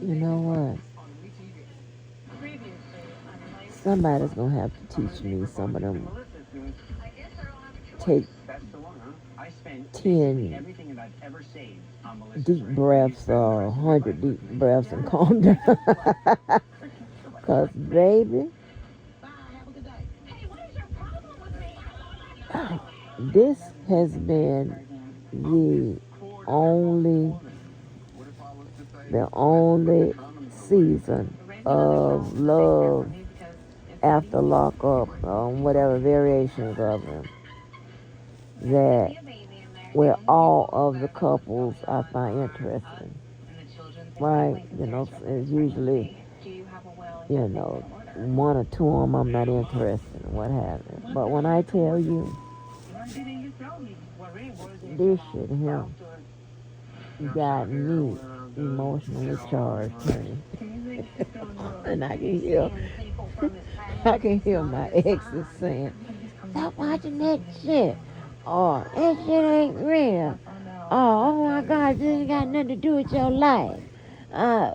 You know what? Somebody's gonna have to teach me some of them. Take 10 deep breaths or 100 deep breaths and calm down. Because, baby, this has been the only the only season of love after lockup, whatever variations of them, that where all of the couples I find interesting. Right? You know, it's usually, one or two of them I'm not interested in, what have you. But when I tell you, this shit here got me emotionally charged, honey. And I can hear my exes saying, stop watching that shit. Or, that shit ain't real. Oh my God, this ain't got nothing to do with your life.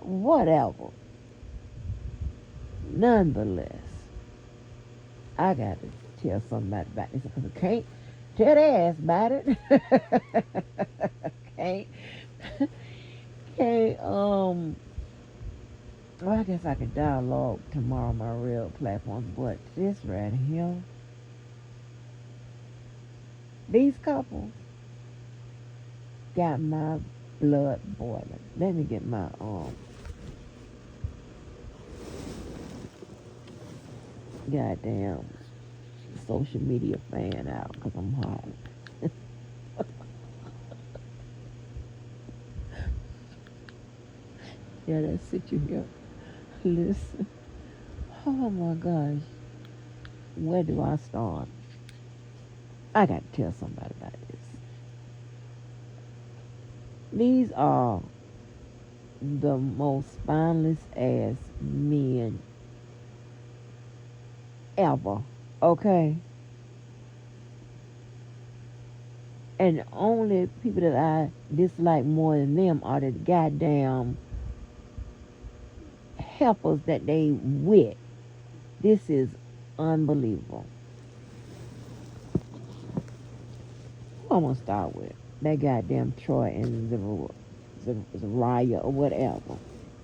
Whatever. Nonetheless, I got to tell somebody about this because I can't tell their ass about it. can't, can't, well, I guess I could dialogue tomorrow on my real platforms, but this right here, these couples got my blood boiling. Let me get my goddamn social media fan out because I'm hot. Yeah, that's it you hear. Listen. Oh my gosh. Where do I start? I got to tell somebody about this. These are the most spineless ass men ever. Okay? And the only people that I dislike more than them are the goddamn helpers that they with. This is unbelievable. Who I'm gonna start with? That goddamn Troy and Zariah or whatever.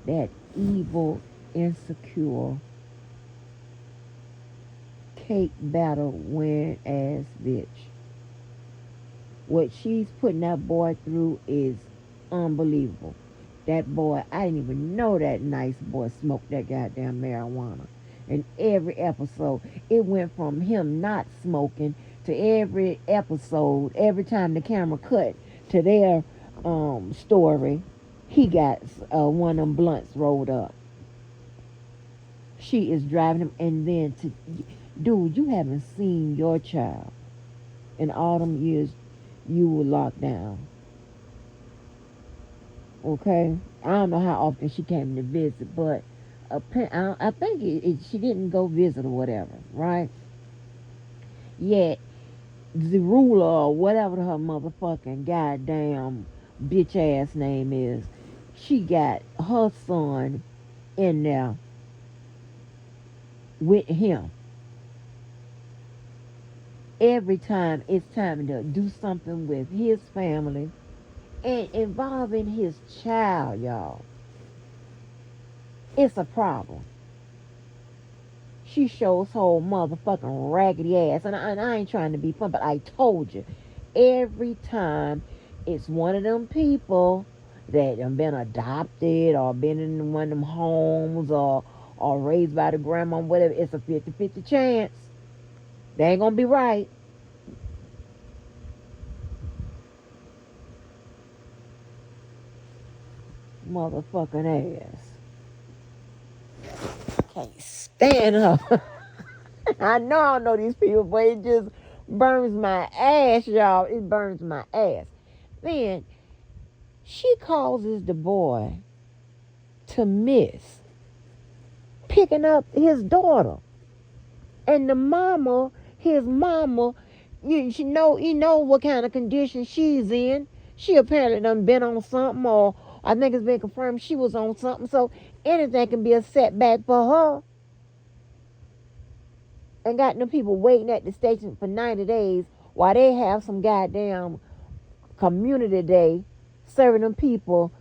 That evil, insecure, cake battle wearing ass bitch. What she's putting that boy through is unbelievable. That boy, I didn't even know that nice boy smoked that goddamn marijuana. And every episode, it went from him not smoking to every episode, every time the camera cut to their story, he got one of them blunts rolled up. She is driving him, and then dude, you haven't seen your child in all them years you were locked down. Okay? I don't know how often she came to visit, but I think she didn't go visit or whatever, right? Yet, the ruler or whatever her motherfucking goddamn bitch ass name is, she got her son in there with him. Every time it's time to do something with his family and involving his child, y'all, it's a problem. She shows her motherfucking raggedy ass, and I ain't trying to be fun, but I told you, every time it's one of them people that have been adopted or been in one of them homes or raised by the grandma, whatever, it's a 50-50 chance. They ain't gonna be right. Motherfucking ass. Can't stand her. I know these people, but it just burns my ass, y'all. It burns my ass. Then she causes the boy to miss picking up his daughter. And his mama, You know what kind of condition she's in. She apparently done been on something, or I think it's been confirmed she was on something. So anything can be a setback for her. And got them people waiting at the station for 90 days while they have some goddamn community day serving them people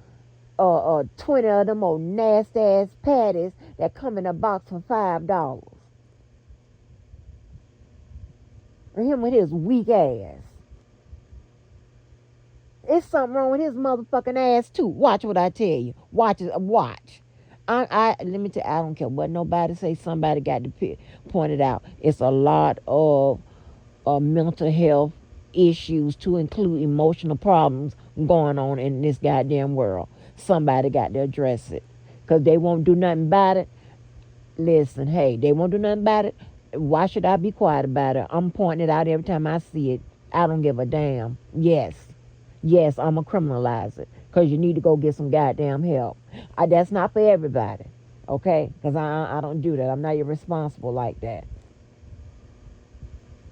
20 of them old nasty ass patties that come in a box for $5. And him with his weak ass. It's something wrong with his motherfucking ass too. Watch what I tell you. Watch it. Watch. Let me tell you, I don't care what nobody say. Somebody got to point it out. It's a lot of mental health issues, to include emotional problems going on in this goddamn world. Somebody got to address it, because they won't do nothing about it. Listen, hey, they won't do nothing about it. Why should I be quiet about it? I'm pointing it out every time I see it. I don't give a damn. Yes, I'm going to criminalize it, because you need to go get some goddamn help. That's not for everybody, okay? Because I don't do that. I'm not irresponsible like that.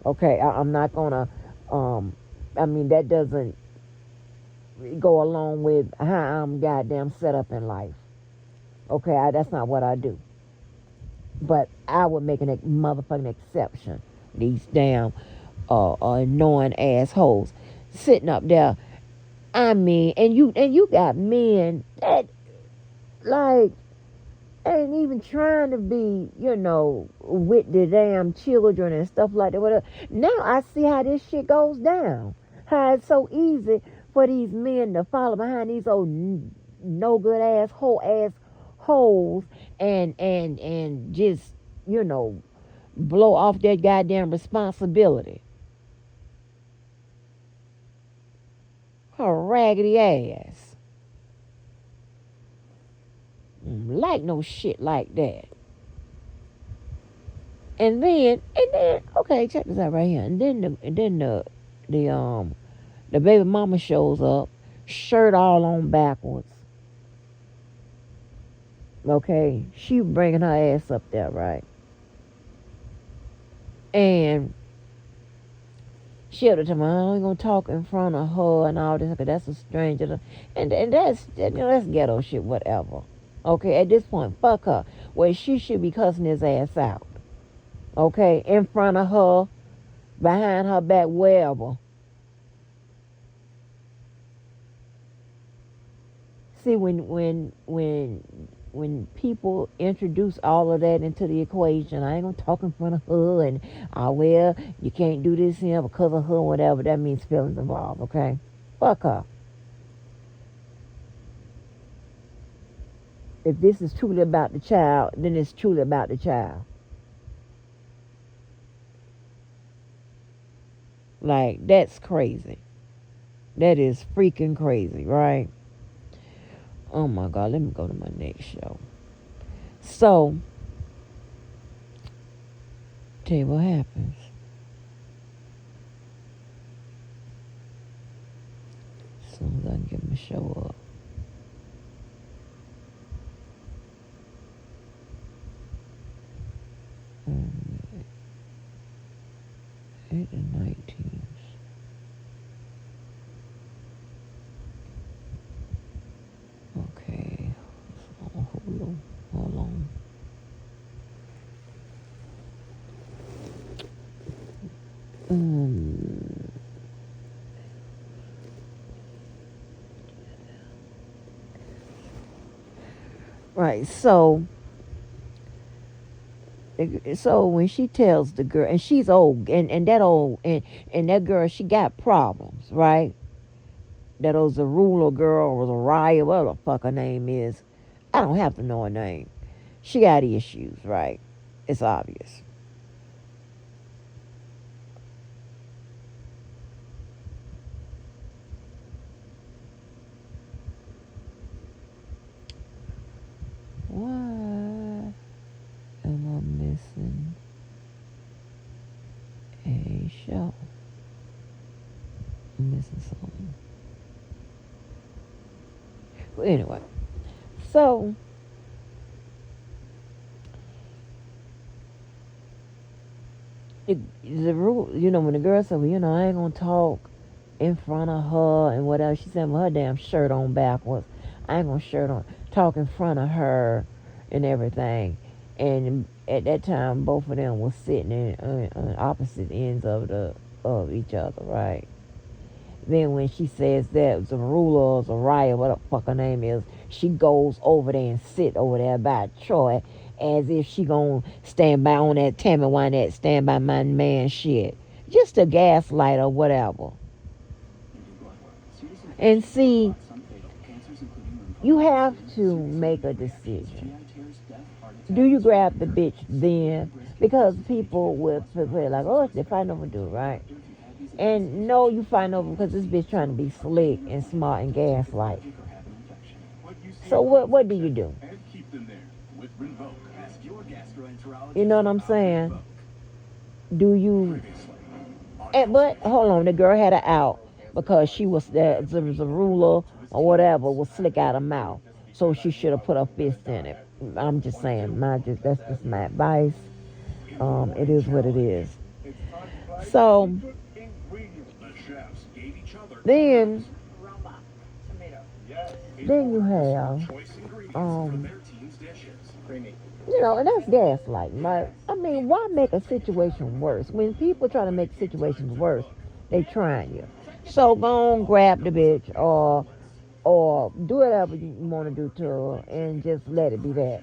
Okay, I'm not going to, that doesn't go along with how I'm goddamn set up in life. Okay, that's not what I do. But I would make a motherfucking exception. These damn annoying assholes sitting up there. And you got men that like ain't even trying to be, with the damn children and stuff like that. Whatever. Now I see how this shit goes down. How it's so easy for these men to follow behind these old no good ass holes and just blow off their goddamn responsibility. Her raggedy ass. Like no shit like that. And then, okay, check this out right here. And then the baby mama shows up, shirt all on backwards. Okay, she bringing her ass up there, right? And she'll tell me, I ain't gonna talk in front of her and all this, because that's a stranger. And that's ghetto shit, whatever. Okay, at this point, fuck her. Well, she should be cussing his ass out. Okay, in front of her, behind her back, wherever. See, when people introduce all of that into the equation, I ain't gonna talk in front of her, and well, you can't do this here because of her, whatever. That means feelings involved. Okay, fuck her. If this is truly about the child, then it's truly about the child. Like, that's crazy. That is freaking crazy, right? Oh my God, let me go to my next show. So, tell you what happens. As soon as I can get my show up. Um, 8 and 19. Okay. Hold on. Right, so when she tells the girl, and she's old, and that girl, she got problems, right? That was a ruler girl, or was a riot, whatever the fuck her name is. I don't have to know her name. She got issues, right? It's obvious. Why am I missing a show? I'm missing something. Well, anyway, so the rule, when the girl said, well, I ain't gonna talk in front of her and whatever. She said, with her damn shirt on backwards. I ain't gonna talk in front of her and everything. And at that time, both of them was sitting on opposite ends of each other, right? Then when she says that Zarula or Zaraya, what the fuck her name is, she goes over there and sit over there by Troy as if she gonna stand by on that Tammy Wynette, stand by my man shit. Just a gaslight or whatever. And see, you have to make a decision. Do you grab the bitch then? Because people will say like, oh, they fighting over dude, right? And no, you fighting over because this bitch trying to be slick and smart and gaslight. So what do you do? You know what I'm saying? Do you? But hold on, the girl had her out because she was there was a ruler or whatever was slick out her mouth, so she should have put her fist in it. I'm just saying, that's just my advice. It is what it is. So then, then you have, um, and that's gaslighting, right? I mean, why make a situation worse? When people try to make situations worse, they trying you. So go on, grab the bitch, or do whatever you want to do to her, and just let it be that.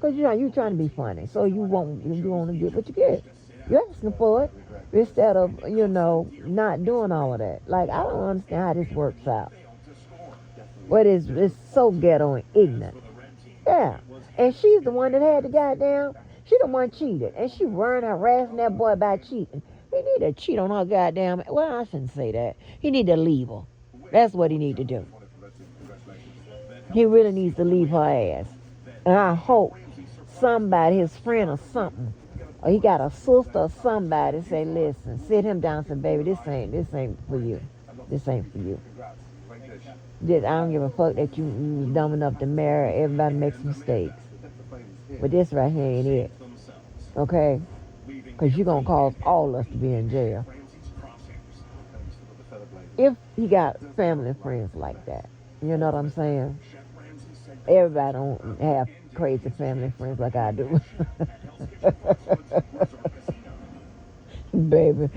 Cause you're trying to be funny, so you want to get what you get. You're asking for it instead of not doing all of that. Like I don't understand how this works out. But it's so ghetto and ignorant. Yeah. And she's the one that had the goddamn, she the one cheated. And she run harassing that boy about cheating. He need to cheat on her goddamn, well, I shouldn't say that. He need to leave her. That's what he need to do. He really needs to leave her ass. And I hope somebody, his friend or something, or he got a sister or somebody say, listen, sit him down and say, baby, this ain't for you. This ain't for you. I don't give a fuck that you dumb enough to marry. Everybody makes mistakes. But this right here ain't it. Okay? Because you're going to cause all of us to be in jail. If he got family and friends like that. You know what I'm saying? Everybody don't have crazy family and friends like I do. Baby.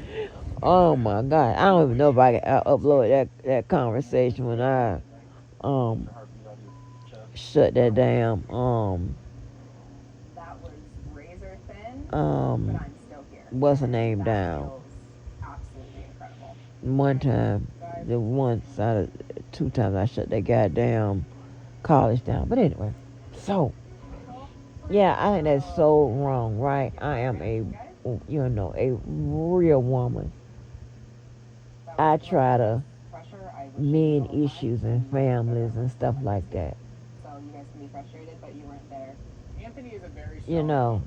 Oh my God. I don't even know if I can upload that conversation when I shut that damn what's her name down. One time, the once out of 2 times I shut that goddamn college down. But anyway, so yeah, I think that's so wrong, right? I am a real woman. I try to mend issues and families and stuff like that. You know,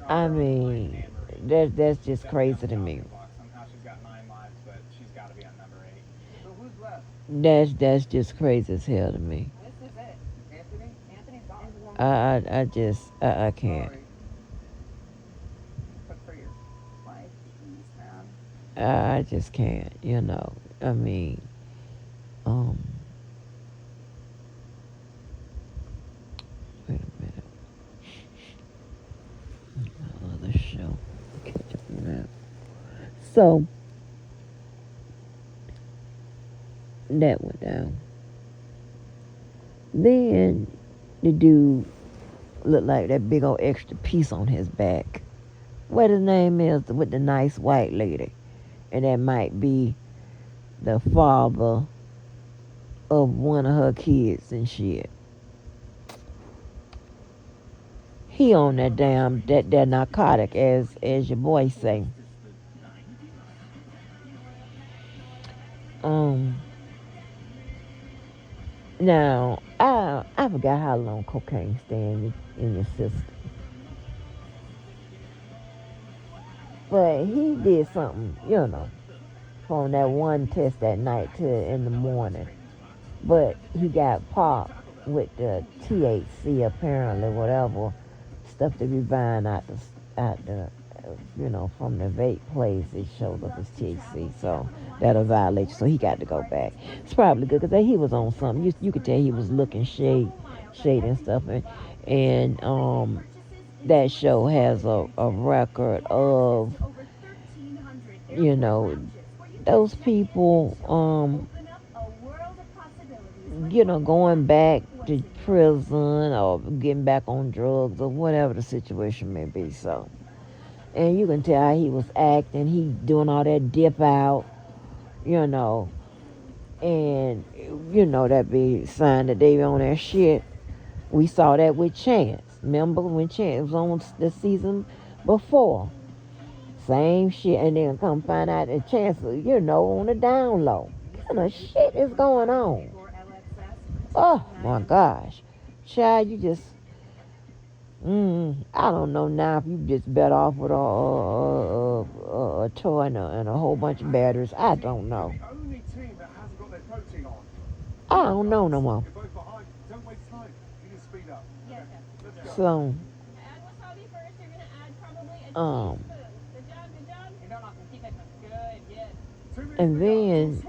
I mean, that's just crazy to me. That's just crazy as hell to me. I just I can't. I just can't. I mean, um, wait a minute. Other show. So that went down. Then the dude looked like that big old extra piece on his back. What his name is with the nice white lady. And that might be the father of one of her kids and shit. He on that damn that narcotic as your boy say. Now I forgot how long cocaine stay in your system. But he did something, from that one test that night to in the morning. But he got popped with the THC apparently, whatever stuff they be buying out the from the vape place, it shows up as THC. So that'll violate you. So he got to go back. It's probably good because he was on something. You could tell he was looking shade and stuff. And that show has a record of, you know, those people, going back to prison or getting back on drugs or whatever the situation may be. So, and you can tell how he was acting. He doing all that dip out, you know, and that be a sign that they on that shit. We saw that with Chance. Remember when Chance was on the season before? Same shit, and then come find out that Chance, on the down low. What kind of shit is going on? Oh my gosh, child, you just, I don't know now if you just better off with a toy and a whole bunch of batteries. I don't know. I don't know no more. So, and then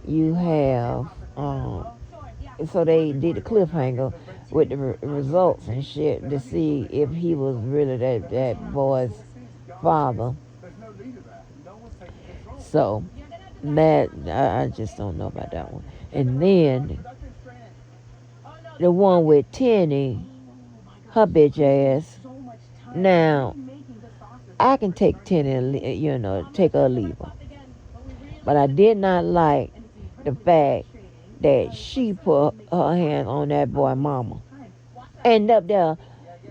you have, so they did a cliffhanger with the results and shit to see if he was really that boy's father. So that I just don't know about that one. And then the one with Tenny, her bitch ass. Now I can take Tenny and take her or leave her, but I did not like the fact that she put her hand on that boy mama. End up there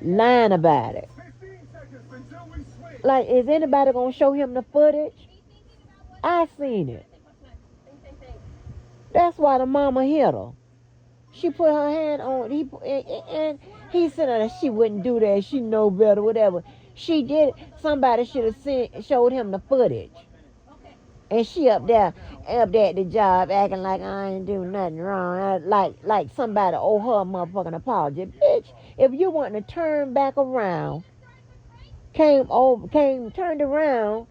lying about it. Like, is anybody gonna show him the footage? I seen it. That's why the mama hit her. She put her hand on and he said that she wouldn't do that. She know better, whatever. She did. Somebody should have showed him the footage. And she up there at the job acting like I ain't do nothing wrong. Like somebody owe her a motherfucking apology. Bitch, if you want to turn back around, turned around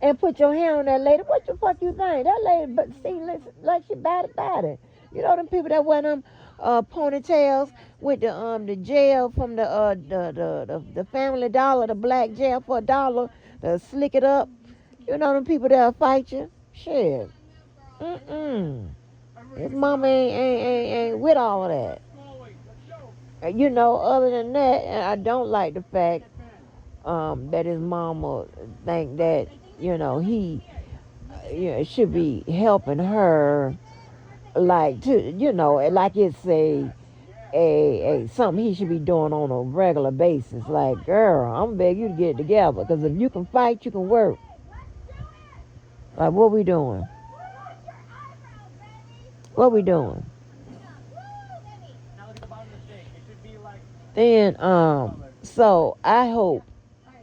and put your hand on that lady, what the fuck you think? That lady, but see, listen, like she bad about it. You know them people that wear them ponytails with the gel from the Family Dollar, the black gel for $1 to slick it up. You know them people that'll fight you? Shit. His mama ain't with all of that. Other than that, I don't like the fact that his mama think that, he should be helping her, like, like it's a something he should be doing on a regular basis. Like, girl, I'm begging you to get it together, because if you can fight, you can work. Like, what we doing? What we doing? Then, so I hope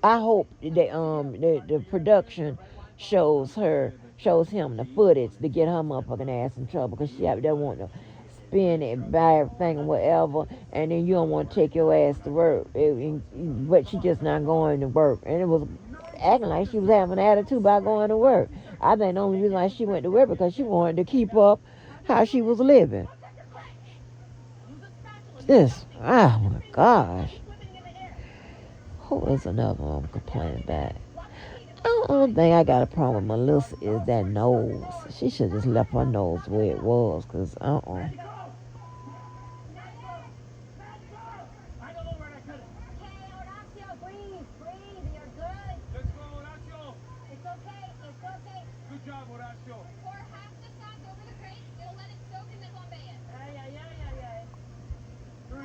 that the production shows him the footage to get her motherfucking ass in trouble, because she out there wanting to spin it, buy everything and whatever, and then you don't want to take your ass to work, but she just not going to work, and it was acting like she was having an attitude about going to work. I think the only reason why she went to work because she wanted to keep up how she was living. Oh my gosh. Who is another one I'm complaining about? I don't think I got a problem with Melissa is that nose. She should just left her nose where it was, because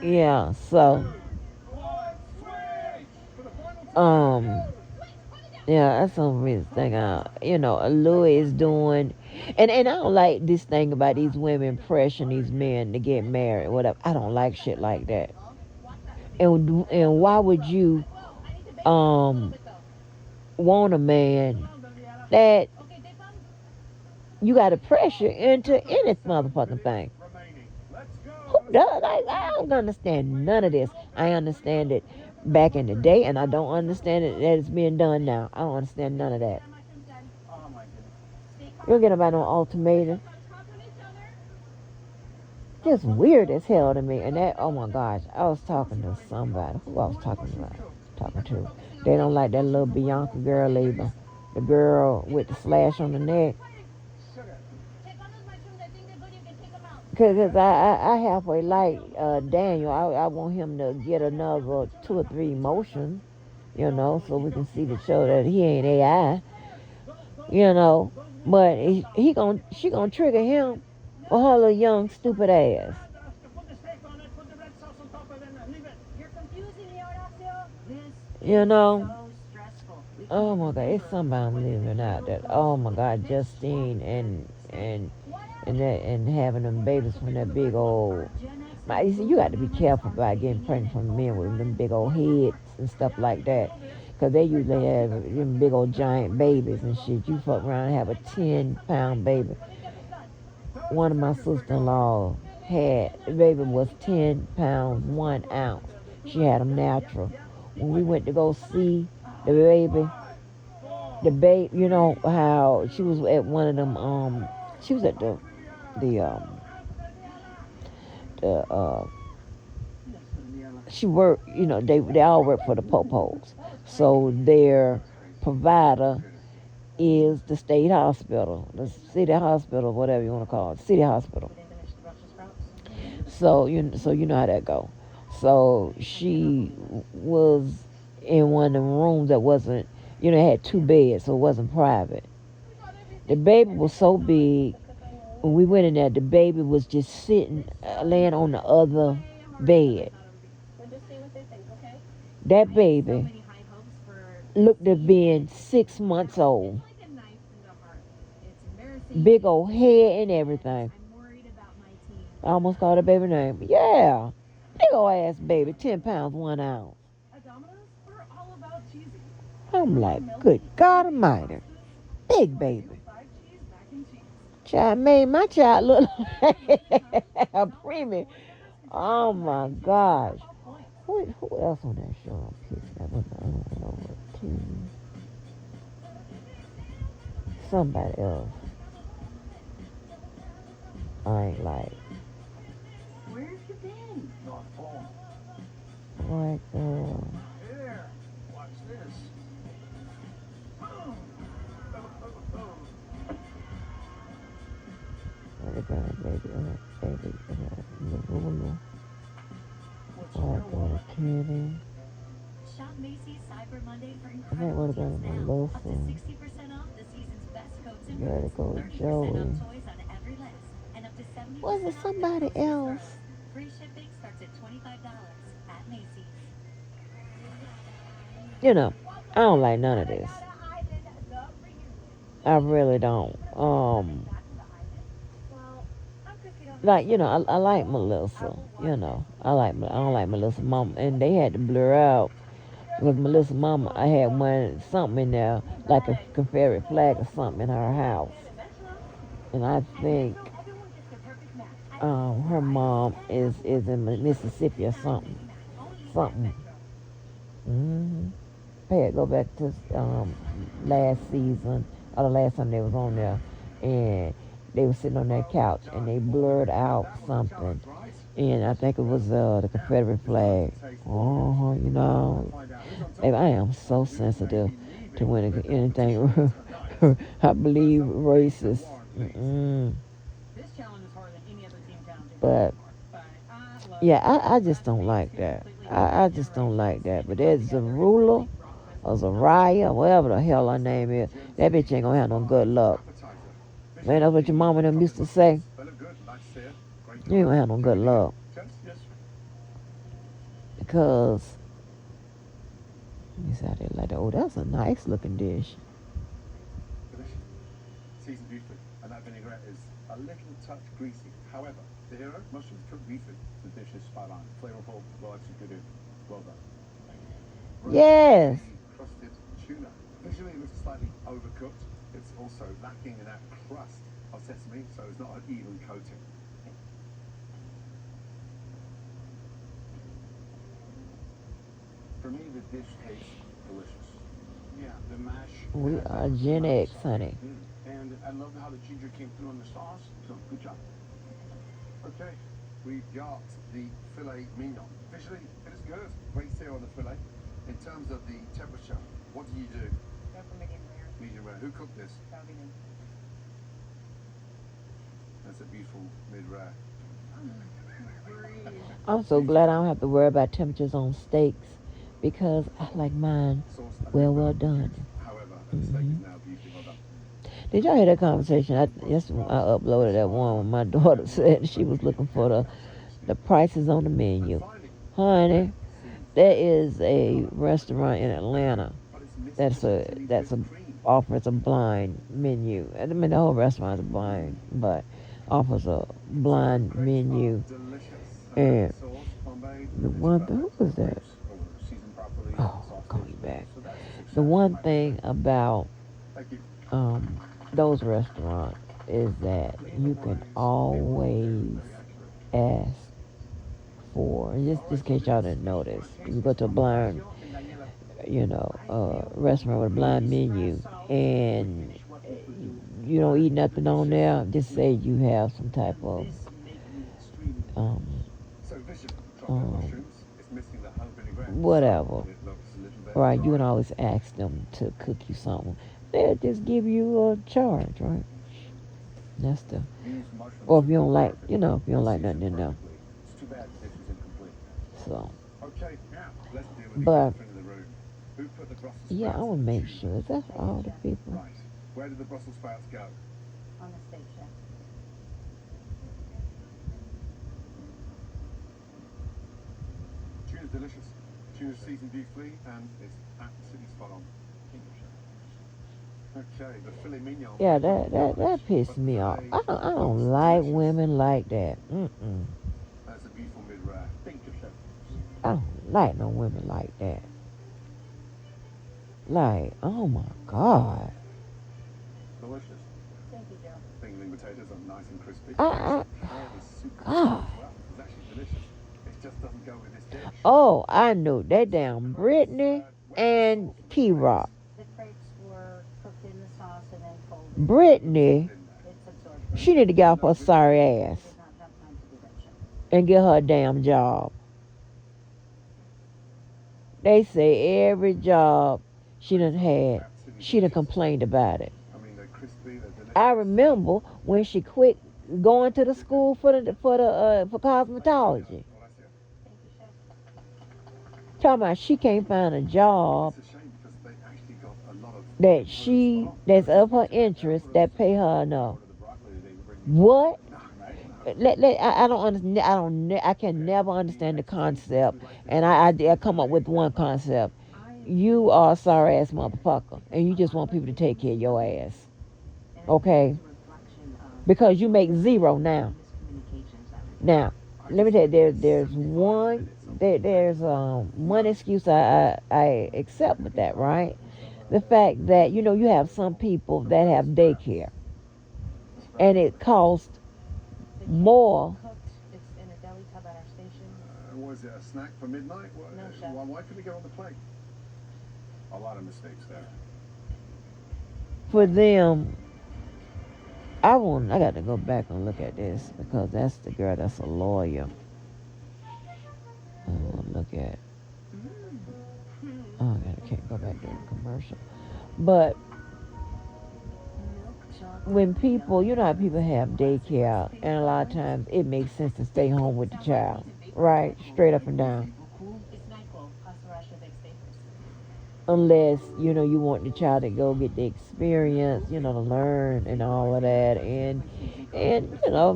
yeah, so yeah, that's some reason thing. Louis is doing, and I don't like this thing about these women pressuring these men to get married, whatever. I don't like shit like that. And why would you want a man that you got to pressure into any motherfucking thing? Who does? Like, I don't understand none of this. I understand that back in the day, and I don't understand it that it's being done now. I don't understand none of that. You don't get about no ultimatum. Just weird as hell to me. And that, oh my gosh, I was talking to somebody. Who I was talking to. They don't like that little Bianca girl either. The girl with the slash on the neck. Because I halfway like Daniel. I want him to get another 2 or 3 emotions, so we can see to show that he ain't AI, But she gonna trigger him with her little young stupid ass. You know? Oh my God, it's somebody I'm leaving out that. Oh my God, Justine and having them babies from that big old. You see, you got to be careful about getting pregnant from men with them big old heads and stuff like that, because they usually have them big old giant babies and shit. You fuck around and have a 10-pound baby. One of my sister-in-law had the baby was 10 pounds 1 ounce. She had them natural. When we went to go see the baby, you know how she was at one of them. She was at the the she worked. They all work for the popos, so their provider is the state hospital, the city hospital, whatever you want to call it, city hospital. So you know how that go. So she was in one of the rooms that wasn't, it had 2 beds, so it wasn't private. The baby was so big. When we went in there, the baby was just sitting, laying on the other bed. That baby looked at being 6 months old. Big old head and everything. I almost called her baby name. Yeah. Big old ass baby, 10 pounds 1 ounce. I'm like, good God Almighty. Big baby. Child made my child look like a preemie. Oh my gosh. Who else on that show? I'm pissed. I don't know what team. Somebody else. I ain't like. Where have you been? Not home. Like, here, watch this. What about baby, Luna? Like, Kitty. Shop Macy's Cyber Monday for incredible deals now. Up to 60% off the season's best coats and boots. 30% off toys on every list. And up to 70% was it somebody else? Free shipping starts at $25 at Macy's. I don't like none of this. I really don't. Like, I like Melissa. I don't like Melissa mama, and they had to blur out with Melissa mama. I had something in there, like a Confederate flag or something in her house, and I think her mom is in Mississippi or something. Mm-hmm. I had to go back to last season, or the last time they was on there, and they were sitting on that couch and they blurred out something, and I think it was the Confederate flag. I am so sensitive to when anything I believe racist. Mm-mm. But yeah, I just don't like that. I just don't like that. But there's Zarula or Zaraya, whatever the hell her name is. That bitch ain't gonna have no good luck. Man, that's what your mama and them used to say. You ain't gonna have no good luck. Because you out there like, oh, that's a nice looking dish. Seasoned beautifully, and that vinaigrette is a little touch greasy. However, the hero, mushrooms cooked beautifully. The dish is spot on, flavorful, well executed, well done. Yes. Crusted tuna. Visually, it looks slightly overcooked. It's also lacking in that crust of sesame, so it's not an even coating. For me, the dish tastes delicious. Yeah, the mash. We has are that Gen lemon X, sauce. honey. And I love how the ginger came through on the sauce. So good job. Okay, we've got the filet mignon. Visually, it is good. Rates here on the filet. In terms of the temperature, what do you do? Go for medium rare. Medium rare. Who cooked this? That would be me. That's a beautiful mid-rare. I'm so glad I don't have to worry about temperatures on steaks because I like mine well done. However, the steak is now beautifully well done. Did y'all hear that conversation? I uploaded that one when my daughter said she was looking for the prices on the menu. Honey, there is a restaurant in Atlanta that's offers a blind menu. I mean, the whole restaurant is blind, but offers a blind menu. And the one thing, what was that? Oh, going back. The one thing about those restaurants is that you can always ask for, and just in case y'all didn't notice, you go to a blind, restaurant with a blind menu, and you don't eat nothing on there, just say you have some type of whatever. Right, you can always ask them to cook you something. They'll just give you a charge, right? That's the. Or if you don't like, if you don't like nothing, then no. So. But yeah, I want to make sure. Is that for all the people? Where did the Brussels sprouts go? On the steak, chef. Tuna's delicious. Tuna's seasoned beautifully, and it's absolutely spot on. Okay, the filet mignon. Yeah, that pissed me off. I don't like women like that. That's a beautiful mid-rare. Thank you, chef. I don't like no women like that. Like, oh my God. Delicious. Thank you, Joe. Fingerling potatoes are nice and crispy. God. It's actually delicious. It just doesn't go with this dish. Oh, I know. That damn Brittany and T-Rock. The crepes were cooked in the sauce and then folded. Brittany, It's absorbed. she need to get off her sorry ass Did not have time to do that, chef. and get her a damn job. They say every job she done had, she done complained about it. I mean, they're crispy, they're delicious. I remember when she quit going to the school for cosmetology. Thank you, chef. Talking about she can't find a job It's a shame because they actually got a lot of that's of her interest that pay her enough. What? I don't understand. I can never understand the concept, and I come up with one concept. You are a sorry ass motherfucker, and you just want people to take care of your ass, okay? Because you make zero now. Now, let me tell you, there's one excuse I accept with that, right? The fact that you have some people that have daycare, and it costs more. It's in a deli tub at our station. Was it a snack for midnight? No, chef. Why couldn't it go on the plate? A lot of mistakes there. For them, I got to go back and look at this because that's the girl that's a lawyer. I want to look at. Oh, I can't go back to the commercial. But when people, how people have daycare, and a lot of times it makes sense to stay home with the child, right? Straight up and down. It's NyQuil, Big Unless, you want the child to go get the experience, to learn and all of that. And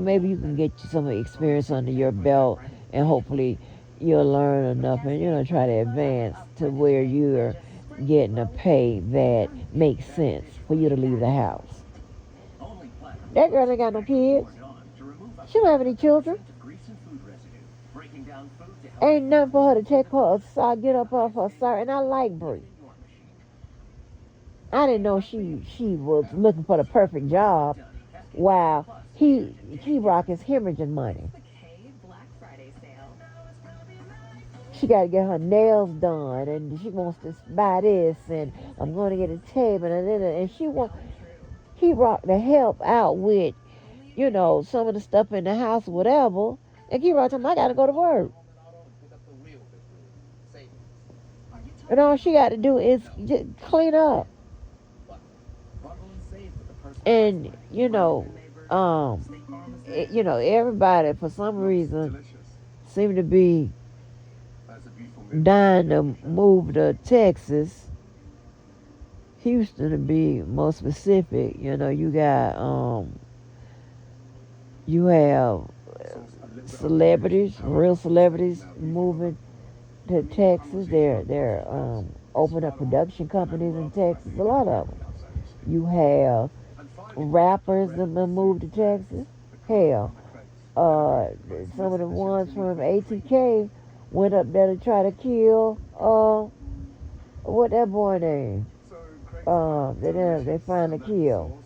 maybe you can get some experience under your belt and hopefully you'll learn enough and, try to advance to where you're getting a pay that makes sense for you to leave the house. That girl ain't got no kids. She don't have any children. Ain't nothing for her to take her aside, get up off her side. And I like Brie. I didn't know she was looking for the perfect job while T-Rock is hemorrhaging money. she got to get her nails done, and she wants to buy this, and I'm going to get a table, and he brought the help out with, some of the stuff in the house, whatever. And he brought him, I got to go to work. And all she got to do is just clean up. And, everybody, for some reason, Delicious. seem to be That's a beautiful movie. dying to move to Texas. Houston to be more specific, you have celebrities, real celebrities moving to Texas. They're open up production companies in Texas. A lot of them. You have rappers that moved to Texas. Hell, some of the ones from ATK went up there to try to kill what that boy name? They finally killed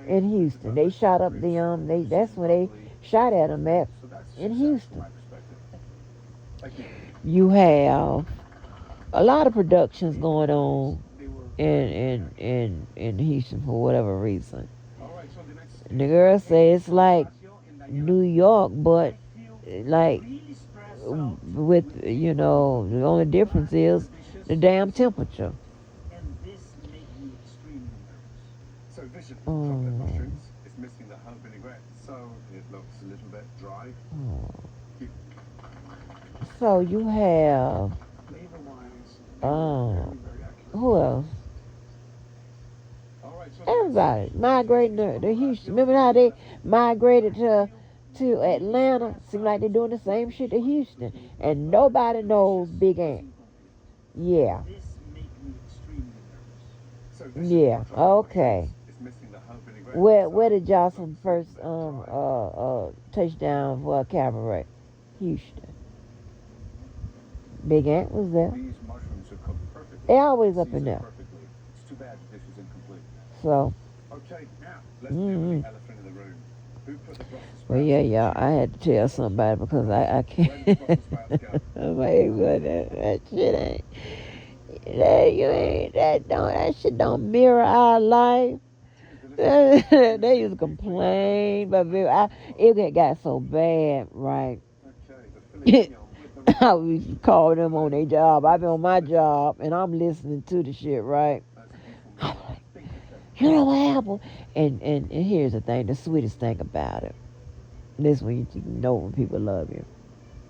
in Houston. They shot up that's when they shot at him at in Houston. You have a lot of productions going on in Houston for whatever reason. And the girl say it's like New York, but like with the only difference is the damn temperature. So vision, chocolate mushrooms is missing the whole vinaigrette, so it looks a little bit dry. So you have who else? Everybody migrating to Houston. Remember how they migrated to Atlanta? Seem like they're doing the same shit to Houston, and nobody knows Big Ant. Yeah. Yeah. Okay. Where did Johnson first touchdown for a cabaret? Houston. Big Ant was there. These mushrooms are cooked perfectly. They always up in there. It's too bad the dish is incomplete. So. Okay, now let's deal with the elephant in the room. Who put the Brussels sprouts? Well, yeah, I had to tell somebody because I can't. Where did the Brussels sprouts go? I'm like, well, that shit ain't. That shit don't mirror our life. They used to complain, but it got so bad, right? Okay, the I used to call them on their job. I be on my job and I'm listening to the shit, right? I'm like, you know what happened? And here's the thing, the sweetest thing about it. This when you know when people love you.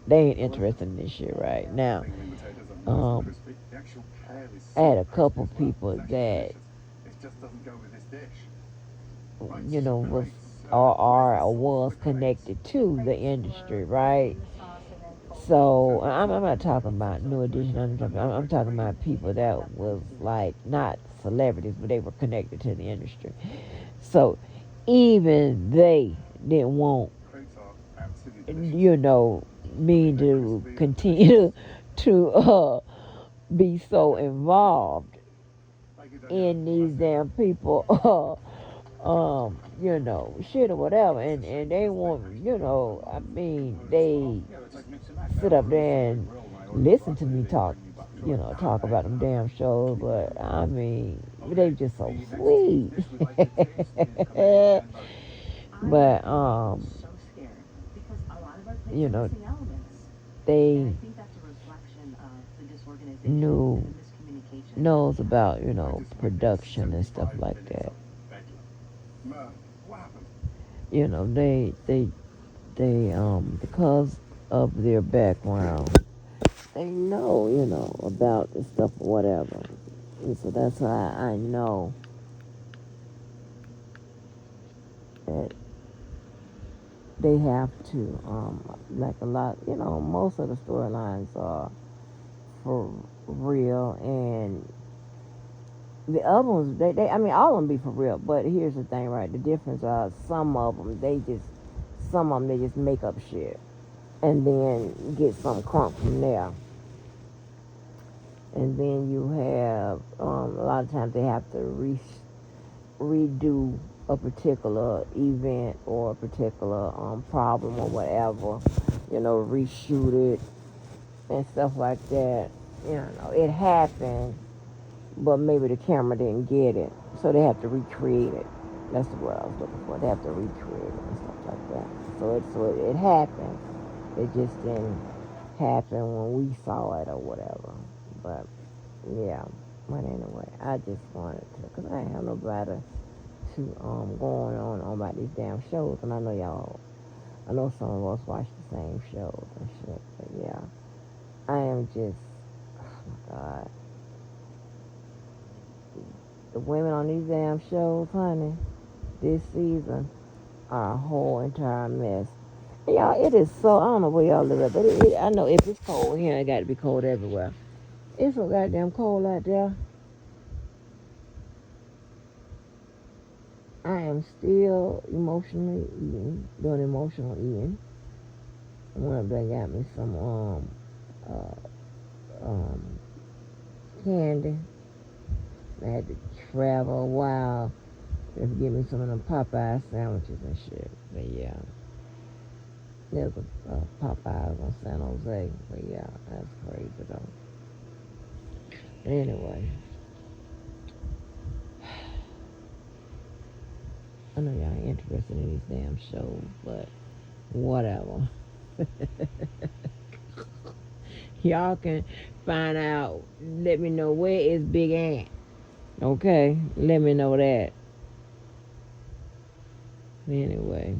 They ain't interested in this shit right now. I had a couple people that was or was connected to the industry, right? So I'm not talking about New Edition. I'm talking about people that was like not celebrities, but they were connected to the industry. So even they didn't want, me to continue to be so involved in these damn people, shit or whatever, and they want, they sit up there and listen to me talk about them damn shows, but I mean, they just so sweet. But they knows about production and stuff like that. They because of their background, they know about the stuff or whatever, and so that's why I know that they have to like a lot, most of the storylines are for real, and the other ones, I mean, all of them be for real, but here's the thing, right? The difference are some of them, they just make up shit and then get some crunk from there. And then you have, a lot of times they have to redo a particular event or a particular problem or whatever, reshoot it and stuff like that. You know, it happened, but maybe the camera didn't get it, so they have to recreate it. That's the word I was looking for. They have to recreate it and stuff like that. So it happened. It just didn't happen when we saw it or whatever. But yeah. But anyway, I just wanted to, cause I ain't have nobody to going on about these damn shows, and I know some of us watch the same shows and shit. But yeah, I am just, oh my god, the women on these damn shows, honey, this season are a whole entire mess. And y'all, it is so, I don't know where y'all live at, but I know if it's cold here, it got to be cold everywhere. It's so goddamn cold out there. I am still emotionally eating, doing emotional eating. One of them got me some candy. I had to travel a while to get me some of them Popeye sandwiches and shit. But yeah, there's a Popeyes on San Jose. But yeah, that's crazy though. But anyway, I know y'all ain't interested in these damn shows, but whatever. Y'all can find out. Let me know where is Big Ant. Okay, let me know that. Anyway.